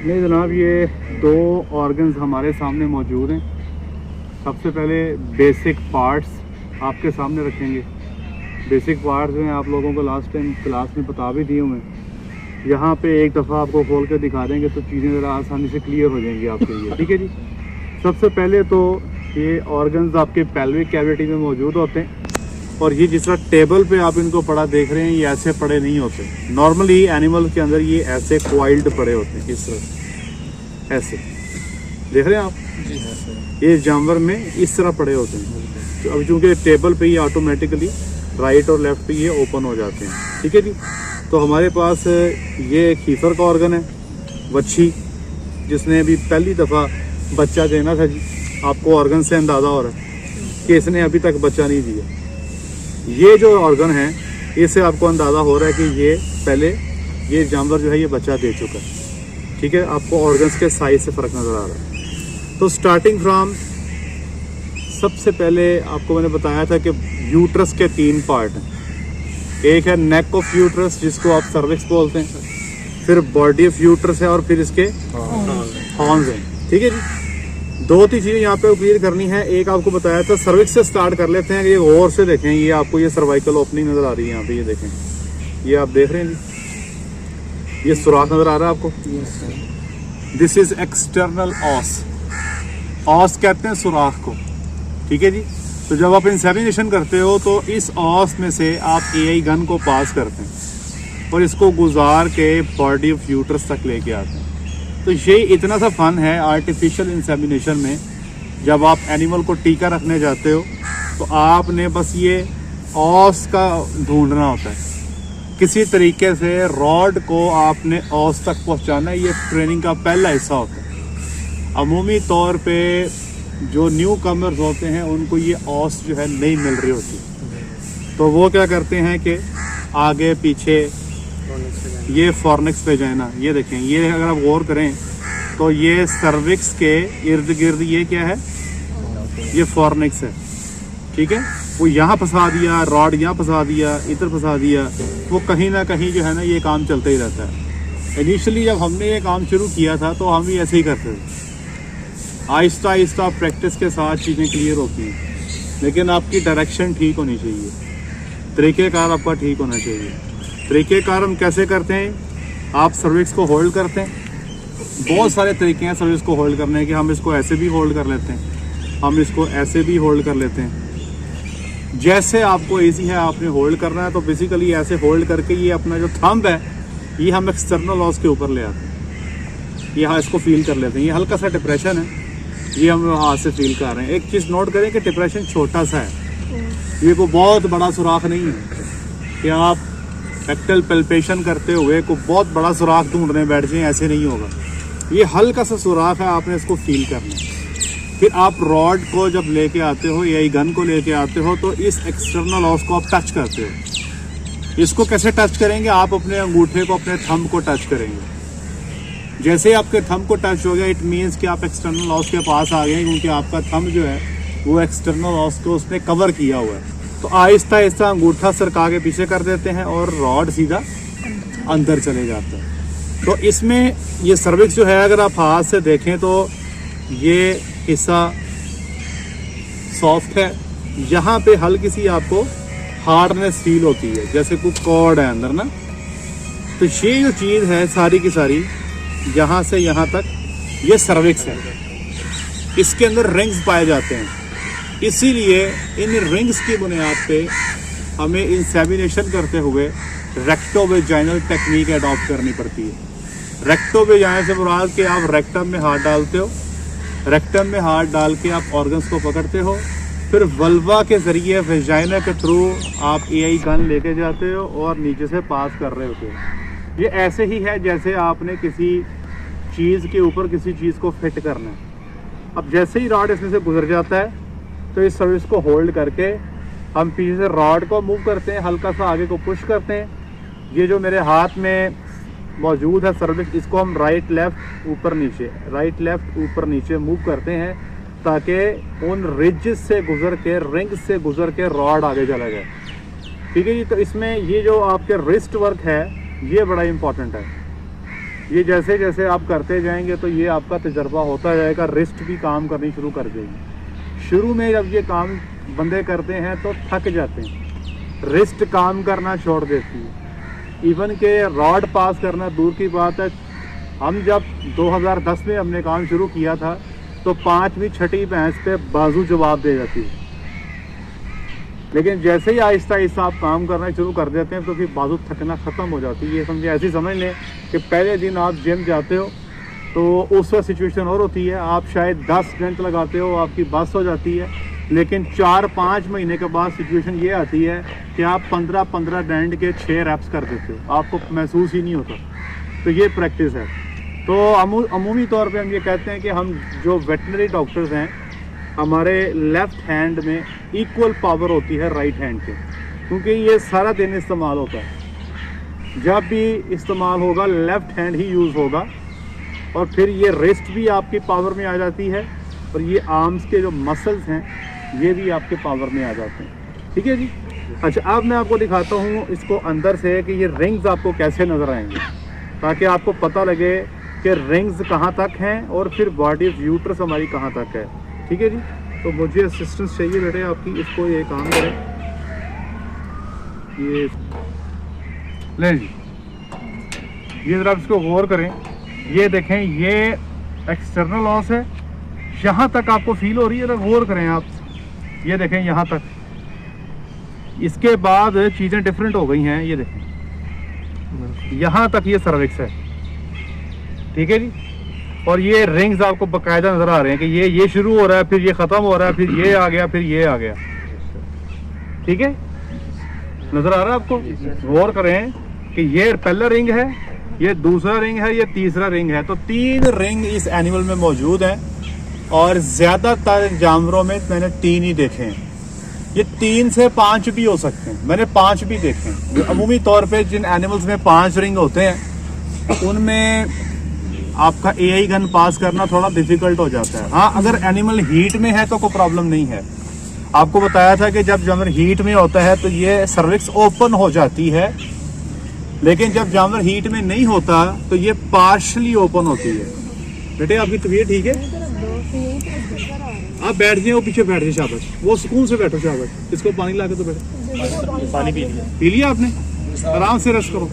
नहीं जनाब, ये दो ऑर्गन्स हमारे सामने मौजूद हैं। सबसे पहले बेसिक पार्ट्स आपके सामने रखेंगे। बेसिक पार्ट्स जो हैं आप लोगों को लास्ट टाइम क्लास में बता भी दिए हुए हैं। यहाँ पे एक दफ़ा आपको खोल कर दिखा देंगे तो चीज़ें ज़रा आसानी से क्लियर हो जाएंगी आपके लिए। ठीक है जी। सबसे पहले तो ये ऑर्गन्स आपके पेल्विक कैविटी में मौजूद होते हैं, और ये जिस तरह टेबल पे आप इनको पड़ा देख रहे हैं, ये ऐसे पड़े नहीं होते। नॉर्मली एनिमल के अंदर ये ऐसे क्वाइल्ड पड़े होते हैं, इस तरह ऐसे देख रहे हैं आप जी हाँ सर। ये जानवर में इस तरह पड़े होते हैं। तो अब चूँकि टेबल पे ये ऑटोमेटिकली राइट और लेफ्ट पे ये ओपन हो जाते हैं। ठीक है जी। तो हमारे पास ये खीफर का ऑर्गन है, वच्छी, जिसने अभी पहली दफ़ा बच्चा देना था जी। आपको ऑर्गन से अंदाज़ा हो रहा है कि इसने अभी तक बच्चा नहीं दिया। ये जो ऑर्गन है इससे आपको अंदाज़ा हो रहा है कि ये पहले ये जानवर जो है ये बच्चा दे चुका है। ठीक है, आपको ऑर्गन्स के साइज से फ़र्क नज़र आ रहा है। तो स्टार्टिंग फ्रॉम सबसे पहले आपको मैंने बताया था कि यूट्रस के 3 पार्ट हैं। एक है नेक ऑफ यूट्रस, जिसको आप सर्विक्स बोलते हैं, फिर बॉडी ऑफ यूट्रस है, और फिर इसके हॉर्न्स हैं। ठीक है जी। 2-3 चीज़ें यहाँ पे क्लियर करनी है। एक आपको बताया था, सर्विक्स से स्टार्ट कर लेते हैं। ये गौर से देखें, ये आपको ये सर्वाइकल ओपनिंग नज़र आ रही है यहाँ पे, ये देखें, ये आप देख रहे हैं जी, ये सुराख नज़र आ रहा है आपको। This is external os. Os कहते हैं सुराख को। ठीक है जी। तो जब आप इंसेमिनेशन करते हो तो इस ऑस में से आप एआई गन को पास करते हैं और इसको गुजार के बॉडी ऑफ यूट्रस तक लेके आते हैं। तो ये इतना सा फन है आर्टिफिशियल इंसेमिनेशन में। जब आप एनिमल को टीका रखने जाते हो तो आपने बस ये ऑस का ढूंढना होता है, किसी तरीके से रॉड को आपने ऑस तक पहुंचाना है। ये ट्रेनिंग का पहला हिस्सा होता है। अमूमी तौर पे जो न्यू कमर्स होते हैं उनको ये ऑस जो है नहीं मिल रही होती, तो वो क्या करते हैं कि आगे पीछे ये फॉर्निक्स पे जाना। ये देखें, ये अगर आप गौर करें तो ये सर्विक्स के इर्द गिर्द ये क्या है, ये फॉर्निक्स है। ठीक है, वो यहाँ फंसा दिया रॉड, यहाँ फंसा दिया, इधर फंसा दिया, वो कहीं ना कहीं जो है ना ये काम चलता ही रहता है। इनिशियली जब हमने ये काम शुरू किया था तो हम भी ऐसे ही करते थे। आहिस्ता आहिस्ता प्रैक्टिस के साथ चीज़ें क्लियर होती हैं, लेकिन आपकी डायरेक्शन ठीक होनी चाहिए, तरीक़ेकार आपका ठीक होना चाहिए। तरीक़ेकार हम कैसे करते हैं? आप सर्विक्स को होल्ड करते हैं। बहुत सारे तरीके हैं सर्विक्स को होल्ड करने के। हम इसको ऐसे भी होल्ड कर लेते हैं, हम इसको ऐसे भी होल्ड कर लेते हैं। जैसे आपको ईजी है आपने होल्ड करना है, तो बेसिकली ऐसे होल्ड करके ये अपना जो थंब है ये हम एक्सटर्नल ऑस के ऊपर ले आते हैं। यहाँ इसको फील कर लेते हैं। ये हल्का सा डिप्रेशन है, ये हम हाथ से फील कर रहे हैं। एक चीज़ नोट करें कि डिप्रेशन छोटा सा है, ये कोई बहुत बड़ा सुराख नहीं है कि आप रेक्टल पल्पेशन करते हुए को बहुत बड़ा सुराख ढूंढने बैठ जाएं, ऐसे नहीं होगा। ये हल्का सा सुराख है, आपने इसको फील करना है। फिर आप रॉड को जब लेके आते हो या गन को लेके आते हो तो इस एक्सटर्नल ऑस को आप टच करते हो। इसको कैसे टच करेंगे? आप अपने अंगूठे को, अपने थंब को टच करेंगे। जैसे ही आपके थंब को टच हो गया, इट मीन्स कि आप एक्सटर्नल ऑस के पास आ गए, क्योंकि आपका थंब जो है वो एक्सटर्नल ऑस को उसने कवर किया हुआ है। तो आहिस्ता आहिस्ता अंगूठा सरका के पीछे कर देते हैं और रॉड सीधा अंदर चले जाता है। तो इसमें ये सर्विक्स जो है, अगर आप हाथ से देखें तो ये हिस्सा सॉफ्ट है, यहाँ पे हल्की सी आपको हार्डनेस फील होती है, जैसे कुछ कॉर्ड है अंदर ना। तो ये जो चीज़ है सारी की सारी यहाँ से यहाँ तक ये सर्विक्स है। इसके अंदर रिंग्स पाए जाते हैं, इसीलिए इन रिंग्स की बुनियाद पे हमें इंसेमिनेशन करते हुए रेक्टोवेजाइनल टेक्निक अडॉप्ट करनी पड़ती है। रेक्टोवेजाइनल से मुराद कि आप रेक्टम में हाथ डालते हो, रेक्टम में हाथ डाल के आप ऑर्गन्स को पकड़ते हो, फिर वल्वा के ज़रिए वेजाइना के थ्रू आप एआई गन लेके जाते हो और नीचे से पास कर रहे होते हो। ये ऐसे ही है जैसे आपने किसी चीज़ के ऊपर किसी चीज़ को फिट करना है। अब जैसे ही रॉड इसमें से गुजर जाता है तो इस सर्विस को होल्ड करके हम पीछे से रॉड को मूव करते हैं, हल्का सा आगे को पुश करते हैं। ये जो मेरे हाथ में मौजूद है सर्विस, इसको हम राइट लेफ़्ट ऊपर नीचे, राइट लेफ़्ट ऊपर नीचे मूव करते हैं ताकि उन रिज से गुजर के, रिंग से गुजर के रॉड आगे चला जाए। ठीक है जी। तो इसमें ये जो आपके रिस्ट वर्क है ये बड़ा इम्पॉर्टेंट है। ये जैसे जैसे आप करते जाएंगे तो ये आपका तजर्बा होता जाएगा, रिस्ट भी काम करनी शुरू कर देगी। शुरू में जब ये काम बंदे करते हैं तो थक जाते हैं, रिस्ट काम करना छोड़ देती है, इवन के रॉड पास करना दूर की बात है। हम जब 2010 में हमने काम शुरू किया था तो 5वीं 6वीं भैंस पे बाजू जवाब दे जाती है, लेकिन जैसे ही आहिस्ता आहिस्ता आप काम करना शुरू कर देते हैं तो फिर बाजू थकना ख़त्म हो जाती है। ये समझे, ऐसी समझ लें कि पहले दिन आप जिम जाते हो तो उस वक्त सिचुएशन और होती है, आप शायद 10 घंटे लगाते हो, आपकी बस हो जाती है, लेकिन 4-5 महीने के बाद सिचुएशन ये आती है कि आप 15-15 डैंड के 6 रैप्स कर देते हो, आपको महसूस ही नहीं होता। तो ये प्रैक्टिस है। तो अमूमी तौर पे हम ये कहते हैं कि हम जो वेटनरी डॉक्टर्स हैं, हमारे लेफ़्ट हैंड में इक्वल पावर होती है राइट हैंड के, क्योंकि ये सारा दिन इस्तेमाल होता है। जब भी इस्तेमाल होगा लेफ़्ट हैंड ही यूज़ होगा, और फिर ये रिस्ट भी आपकी पावर में आ जाती है, और ये आर्म्स के जो मसल्स हैं ये भी आपके पावर में आ जाते हैं। ठीक है जी। अच्छा, अब मैं आपको दिखाता हूँ इसको अंदर से कि ये रिंग्स आपको कैसे नज़र आएंगे, ताकि आपको पता लगे कि रिंग्स कहाँ तक हैं और फिर बॉडी ऑफ यूट्रस हमारी कहाँ तक है। ठीक है जी। तो मुझे असिस्टेंस चाहिए बेटे आपकी, इसको ये काम करें, ये ले जी, ये ज़रा इसको गौर करें। ये देखें, ये एक्सटर्नल लॉस है, यहाँ तक आपको फील हो रही है, गौर करें आप, ये देखें यहाँ तक। इसके बाद चीज़ें डिफरेंट हो गई हैं, ये देखें यहाँ तक ये सर्विक्स है। ठीक है जी। और ये रिंग्स आपको बाकायदा नज़र आ रहे हैं कि ये शुरू हो रहा है, फिर ये ख़त्म हो रहा है, फिर ये आ गया, फिर ये आ गया। ठीक है, नज़र आ रहा है आपको? गौर करें कि ये पहला रिंग है, ये दूसरा रिंग है, ये तीसरा रिंग है। तो 3 रिंग इस एनिमल में मौजूद हैं, और ज़्यादातर जानवरों में मैंने 3 ही देखे हैं। ये 3 से 5 भी हो सकते हैं, मैंने 5 भी देखे हैं। अमूमी तौर पे जिन एनिमल्स में 5 रिंग होते हैं उनमें आपका एआई गन पास करना थोड़ा डिफिकल्ट हो जाता है। हाँ, अगर एनिमल हीट में है तो कोई प्रॉब्लम नहीं है। आपको बताया था कि जब जानवर हीट में होता है तो ये सर्विक्स ओपन हो जाती है, लेकिन जब जानवर हीट में नहीं होता तो ये पार्शली ओपन होती है। बेटे आपकी तबीयत ठीक है? आप बैठ जाए, वो पीछे बैठ जाए, शाबाश, वो सुकून से बैठो, शाबाश। इसको पानी ला के तो बैठो, पानी पी लिया आपने, आराम से रेस्ट करो।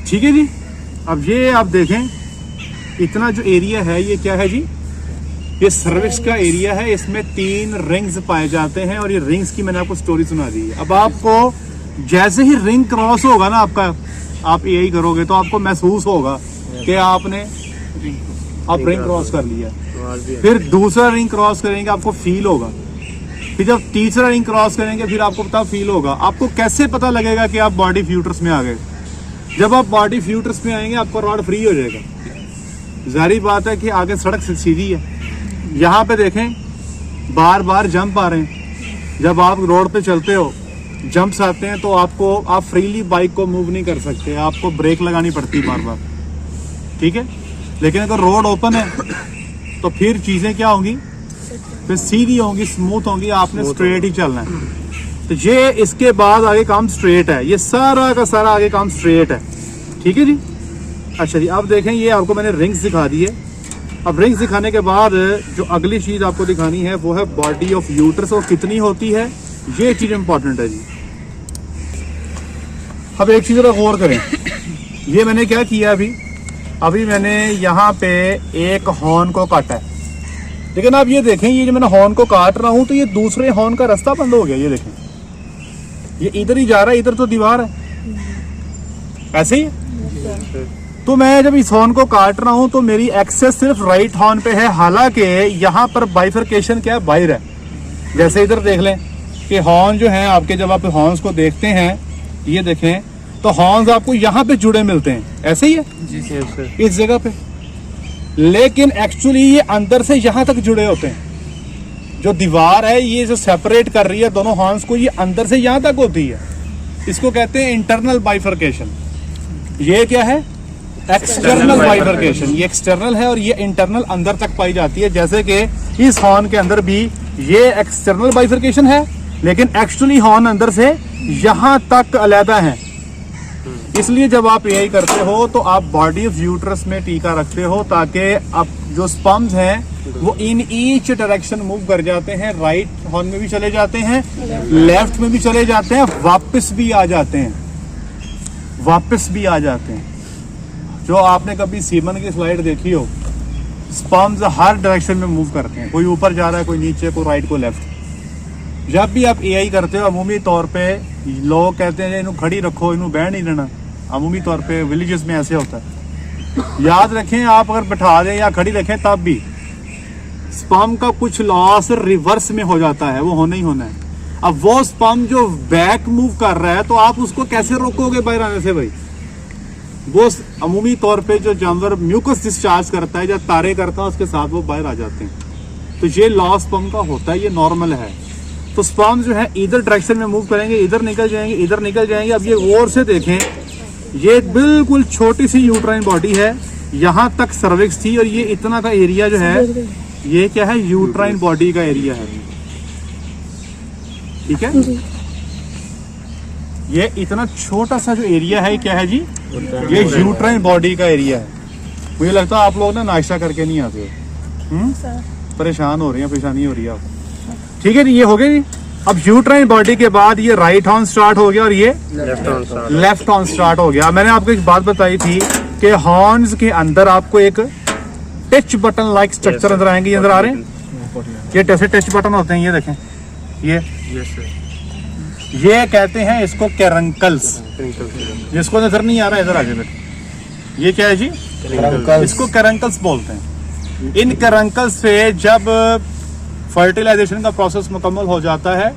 ठीक है जी। अब ये आप देखें, इतना जो एरिया है ये क्या है जी? ये सर्विक्स का एरिया है, इसमें 3 रिंग्स पाए जाते हैं, और ये रिंग्स की मैंने आपको स्टोरी सुना दी है। अब आपको जैसे ही रिंग क्रॉस होगा ना आपका, आप यही करोगे तो आपको महसूस होगा कि आप रिंग क्रॉस कर लिया। फिर दूसरा रिंग क्रॉस करेंगे, आपको फील होगा। फिर जब तीसरा रिंग क्रॉस करेंगे फिर आपको पता फील होगा। आपको कैसे पता लगेगा कि आप बॉडी फ्यूटर्स में आ गए? जब आप बॉडी फ्यूटर्स में आएंगे आपका रॉड फ्री हो जाएगा। जाहिर बात है कि आगे सड़क सीधी है। यहाँ पे देखें, बार बार जंप आ रहे हैं। जब आप रोड पे चलते हो, जंप्स आते हैं, तो आप फ्रीली बाइक को मूव नहीं कर सकते, आपको ब्रेक लगानी पड़ती है बार बार। ठीक है, लेकिन अगर रोड ओपन है तो फिर चीज़ें क्या होंगी? फिर सीधी होंगी, स्मूथ होंगी, आपने स्ट्रेट ही चलना है। तो ये इसके बाद आगे काम स्ट्रेट है, ये सारा का सारा आगे काम स्ट्रेट है। ठीक है जी। अच्छा जी, अब देखें, ये आपको मैंने रिंग्स दिखा दी है। अब रिंग्स दिखाने के बाद जो अगली चीज़ आपको दिखानी है वो है बॉडी ऑफ यूट्रस, और कितनी होती है, ये चीज़ इंपॉर्टेंट है जी। अब एक चीज़ गौर करें, ये मैंने क्या किया अभी मैंने यहाँ पे एक हॉर्न को काटा है, लेकिन आप ये देखें, ये जो मैंने हॉर्न को काट रहा हूँ तो ये दूसरे हॉर्न का रास्ता बंद हो गया। ये देखें, ये इधर ही जा रहा है, इधर तो दीवार है, ऐसे ही। तो मैं जब इस हॉर्न को काट रहा हूँ तो मेरी एक्सेस सिर्फ राइट हॉर्न पे है, हालांकि यहाँ पर बाइफरकेशन क्या है, बाहर है। जैसे इधर देख लें कि हॉर्न जो है आपके, जब आप हॉर्न्स को देखते हैं, ये देखें तो हॉर्न्स आपको यहाँ पे जुड़े मिलते हैं, ऐसे ही है जी, इस जगह पे। लेकिन एक्चुअली ये अंदर से यहाँ तक जुड़े होते हैं। जो दीवार है ये जो सेपरेट कर रही है दोनों हॉर्न्स को, ये अंदर से यहाँ तक होती है। इसको कहते हैं इंटरनल बाइफरकेशन। ये क्या है? External bifurcation. ये एक्सटर्नल है और ये इंटरनल अंदर तक पाई जाती है। जैसे कि इस हॉर्न के अंदर भी ये एक्सटर्नल बाइफरकेशन है, लेकिन एक्चुअली हॉर्न अंदर से यहाँ तक अलग है। इसलिए जब आप एआई करते हो तो आप बॉडी ऑफ यूट्रस में टीका रखते हो ताकि आप जो स्पर्म्स हैं वो इन ईच डायरेक्शन मूव कर जाते हैं, राइट हॉर्न में भी चले जाते हैं, लेफ्ट में भी चले जाते हैं, वापस भी आ जाते हैं, वापस भी आ जाते हैं। जो आपने कभी सीमन की स्लाइड देखी हो, स्पर्म्स हर डायरेक्शन में मूव करते हैं, कोई ऊपर जा रहा है, कोई नीचे, कोई राइट, कोई लेफ्ट। जब भी आप एआई करते हो अमूमी तौर पे लोग कहते हैं इन्हें खड़ी रखो, इन्हें बैठ नहीं लेना, अमूमी तौर पे विलेजेस में ऐसे होता है। याद रखें, आप अगर बैठा दें या खड़ी रखें तब भी स्पर्म का कुछ लॉस रिवर्स में हो जाता है, वो होना ही होना है। अब वो स्पर्म जो बैक मूव कर रहा है तो आप उसको कैसे रोकोगे बाहर आने से भाई? वो अमूमी तौर पे जो जानवर म्यूकस डिस्चार्ज करता है या तारे करता है उसके साथ वो बाहर आ जाते हैं। तो ये लॉस स्पर्म का होता है, ये नॉर्मल है। तो स्पर्म जो है इधर डायरेक्शन में मूव करेंगे, इधर निकल जाएंगे, इधर निकल जाएंगे। अब ये गौर से देखें, ये बिल्कुल छोटी सी यूट्राइन बॉडी है, यहाँ तक सर्विक्स थी और ये इतना का एरिया जो है ये क्या है? यूट्राइन बॉडी का एरिया है। ठीक है, ये इतना छोटा सा जो एरिया है क्या है जी? ये यूट्राइन बॉडी का एरिया है। मुझे लगता है आप लोग ना नाश्ता करके नहीं आते हो, परेशान हो रही हैं, परेशानी हो रही है आपको। ठीक है जी, ये हो गया जी। अब यूट्राइन बॉडी के बाद ये राइट हॉर्न स्टार्ट हो गया और ये लेफ्ट हॉर्न स्टार्ट हो गया। मैंने आपको एक बात बताई थी कि हॉर्न्स के अंदर आपको एक टच बटन लाइक स्ट्रक्चर नजर आएंगे, ये नजर आ रहे हैं? ये कैसे टच बटन होते हैं, ये देखें, ये कहते हैं इसको कैरंकल्स। जिसको नजर नहीं आ रहा है इधर आगे बेटे, ये क्या है जी? इसको कैरंकल्स बोलते हैं। इन कैरंकल्स से जब फर्टिलाइजेशन का प्रोसेस मुकम्मल हो जाता है,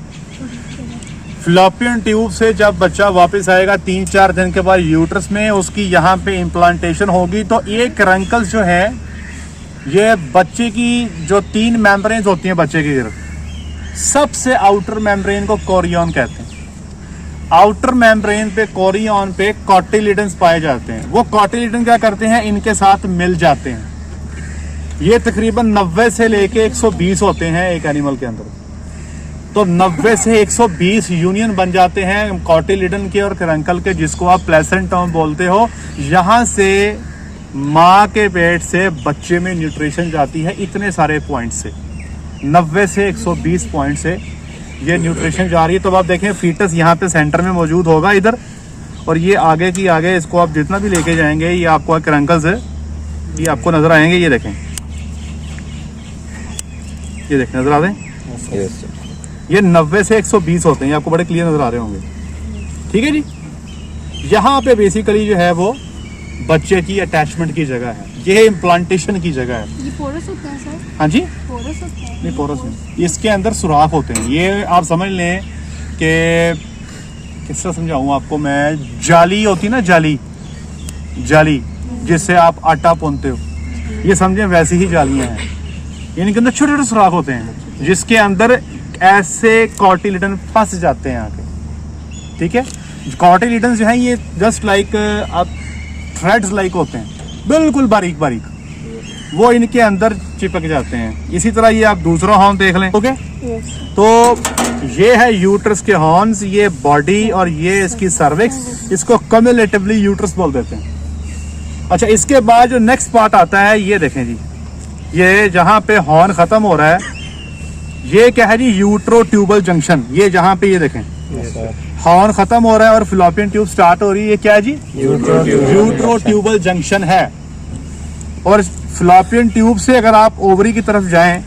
फ्लॉपियन ट्यूब से जब बच्चा वापस आएगा 3-4 दिन के बाद यूट्रस में, उसकी यहाँ पे इम्प्लांटेशन होगी। तो ये कैरंकल्स जो है ये बच्चे की जो 3 मेम्ब्रेन्स होती हैं बच्चे की गिरफ्त, सबसे आउटर मेम्ब्रेन को कोरियन कहते हैं। आउटर मेम्ब्रेन पे कोरियन पे कॉटिलिडन्स पाए जाते हैं। वो कॉटिलिडन क्या करते हैं? इनके साथ मिल जाते हैं। ये तकरीबन 90 से लेके 120 होते हैं एक एनिमल के अंदर। तो 90 से 120 यूनियन बन जाते हैं कॉटिलिडन के और कैरंकल के, जिसको आप प्लेसेंटम बोलते हो। यहाँ से माँ के पेट से बच्चे में न्यूट्रिशन जाती है इतने सारे पॉइंट से, 90 से 120 पॉइंट से ये न्यूट्रिशन जा रही है। तो आप देखें फीटस यहाँ पे सेंटर में मौजूद होगा इधर, और ये आगे की आगे इसको आप जितना भी लेके जाएंगे ये आपको कैरंकल्स है, ये आपको नजर आएंगे। ये देखें, ये देखें, नजर आ रहे हैं? ये 90 से 120 होते हैं, आपको बड़े क्लियर नजर आ रहे होंगे। ठीक है जी, यहाँ पे बेसिकली जो है वो बच्चे की अटैचमेंट की जगह है, ये इम्प्लांटेशन की जगह है। ये पोरस होते हैं सर? हाँ जी, पोरस होते हैं? नहीं पोरस नहीं, इसके अंदर सुराख होते हैं। ये आप समझ लें कि किस तरह समझाऊँ आपको मैं, जाली होती है ना, जाली जिससे आप आटा भूनते हो, ये समझें वैसी ही जालियाँ हैं। इनके अंदर छोटे छोटे सुराख होते हैं जिसके अंदर ऐसे कॉटिलिडन फंस जाते हैं आके। ठीक है, कॉटिलिडन जो है ये जस्ट लाइक आप थ्रेड्स लाइक होते हैं, बिल्कुल बारीक बारीक, वो इनके अंदर चिपक जाते हैं। इसी तरह ये आप दूसरा हॉर्न देख लें। ओके, तो ये है यूट्रस के हॉर्न्स, ये बॉडी और ये इसकी सर्विक्स, इसको कम्युलेटिवली यूट्रस बोल देते हैं। अच्छा, इसके बाद जो नेक्स्ट पार्ट आता है ये देखें जी, ये जहाँ पे हॉर्न खत्म हो रहा है ये क्या है जी? Utero tubal junction. ये जहाँ पे ये देखें हॉर्न खत्म हो रहा है और फिलोपियन ट्यूब स्टार्ट हो रही है, ये क्या है जी? यूट्रो ट्यूबल जंक्शन है। और फिलोपियन ट्यूब से अगर आप ओवरी की तरफ जाएं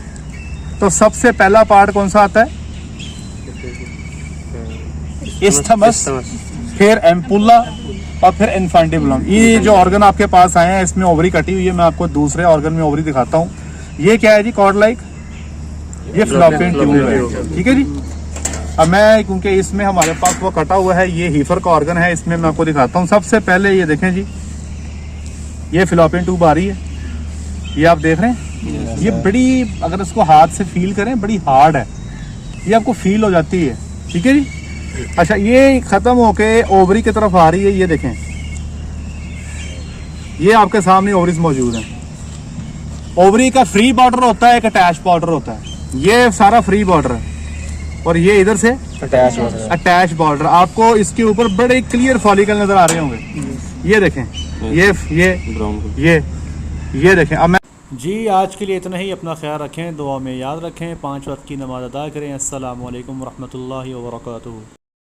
तो सबसे पहला पार्ट कौन सा आता है? इस्थमस, फिर एम्पुला और फिर इन्फेंटिबुलम। ये जो ऑर्गन आपके पास आए हैं इसमें ओवरी कटी हुई है, मैं आपको दूसरे ऑर्गन में ओवरी दिखाता हूँ। ये क्या है जी? कॉर्ड लाइक, ये फिलोपियन ट्यूब है। ठीक है जी, अब मैं क्योंकि इसमें हमारे पास वो कटा हुआ है, ये हीफर का ऑर्गन है, इसमें मैं आपको दिखाता हूँ। सबसे पहले ये देखें जी, ये फिलोपियन ट्यूब आ रही है, ये आप देख रहे हैं। ये बड़ी, अगर इसको हाथ से फील करें, बड़ी हार्ड है, ये आपको फील हो जाती है। ठीक है जी, अच्छा, ये खत्म होके ओवरी की तरफ आ रही है, ये देखें, ये आपके सामने ओवरीज मौजूद है। ओवरी का फ्री बॉर्डर होता है, एक अटैच बॉर्डर होता है। ये सारा फ्री बॉर्डर है और ये इधर से अटैच हो रहा है। अटैच बॉर्डर, आपको इसके ऊपर बड़े क्लियर फॉलिकल नजर आ रहे होंगे। ये देखें, ये देखें। अब मैं जी आज के लिए इतना ही। अपना ख्याल रखें, दुआ में याद रखें, 5 वक्त की नमाज़ अदा करें। अस्सलामु अलैकुम वरहमतुल्लाहि वबरकातुहू।